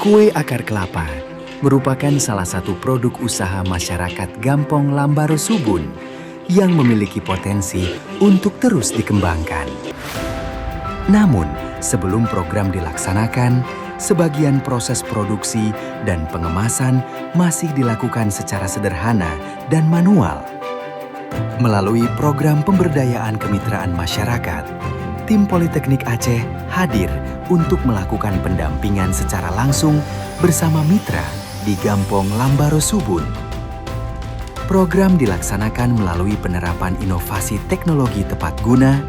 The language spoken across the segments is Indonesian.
Kue akar kelapa merupakan salah satu produk usaha masyarakat Gampong Lambaro Subun yang memiliki potensi untuk terus dikembangkan. Namun, sebelum program dilaksanakan, sebagian proses produksi dan pengemasan masih dilakukan secara sederhana dan manual. Melalui program pemberdayaan kemitraan masyarakat, tim Politeknik Aceh hadir untuk melakukan pendampingan secara langsung bersama mitra di Gampong Lambaro Subun. Program dilaksanakan melalui penerapan inovasi teknologi tepat guna,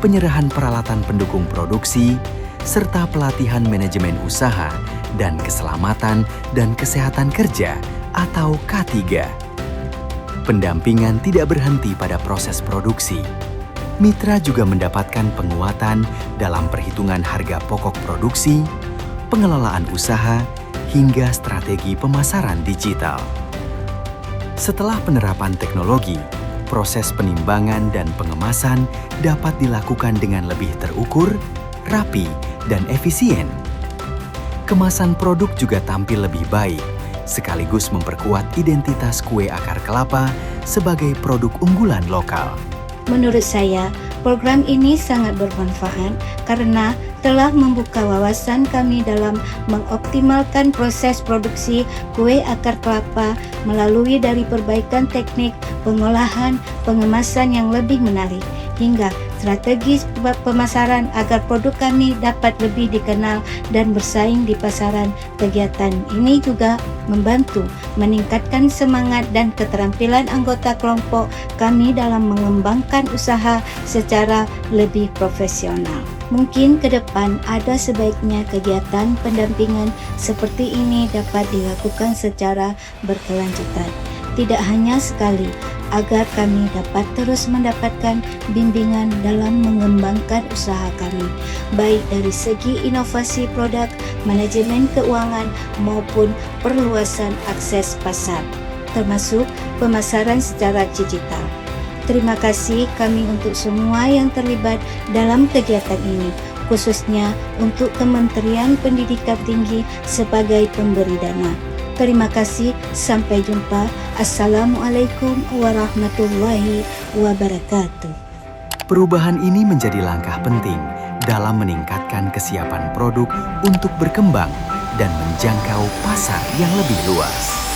penyerahan peralatan pendukung produksi, serta pelatihan manajemen usaha dan keselamatan dan kesehatan kerja atau K3. Pendampingan tidak berhenti pada proses produksi. Mitra juga mendapatkan penguatan dalam perhitungan harga pokok produksi, pengelolaan usaha, hingga strategi pemasaran digital. Setelah penerapan teknologi, proses penimbangan dan pengemasan dapat dilakukan dengan lebih terukur, rapi, dan efisien. Kemasan produk juga tampil lebih baik, sekaligus memperkuat identitas kue akar kelapa sebagai produk unggulan lokal. Menurut saya, program ini sangat bermanfaat karena telah membuka wawasan kami dalam mengoptimalkan proses produksi kue akar kelapa melalui dari perbaikan teknik, pengolahan, pengemasan yang lebih menarik, hingga strategi pemasaran agar produk kami dapat lebih dikenal dan bersaing di pasaran. Kegiatan ini juga membantu meningkatkan semangat dan keterampilan anggota kelompok kami dalam mengembangkan usaha secara lebih profesional. Mungkin ke depan ada sebaiknya kegiatan pendampingan seperti ini dapat dilakukan secara berkelanjutan. Tidak hanya sekali, agar kami dapat terus mendapatkan bimbingan dalam mengembangkan usaha kami, baik dari segi inovasi produk, manajemen keuangan, maupun perluasan akses pasar, termasuk pemasaran secara digital. Terima kasih kami untuk semua yang terlibat dalam kegiatan ini, khususnya untuk Kementerian Pendidikan Tinggi sebagai pemberi dana. Terima kasih, sampai jumpa. Assalamualaikum warahmatullahi wabarakatuh. Perubahan ini menjadi langkah penting dalam meningkatkan kesiapan produk untuk berkembang dan menjangkau pasar yang lebih luas.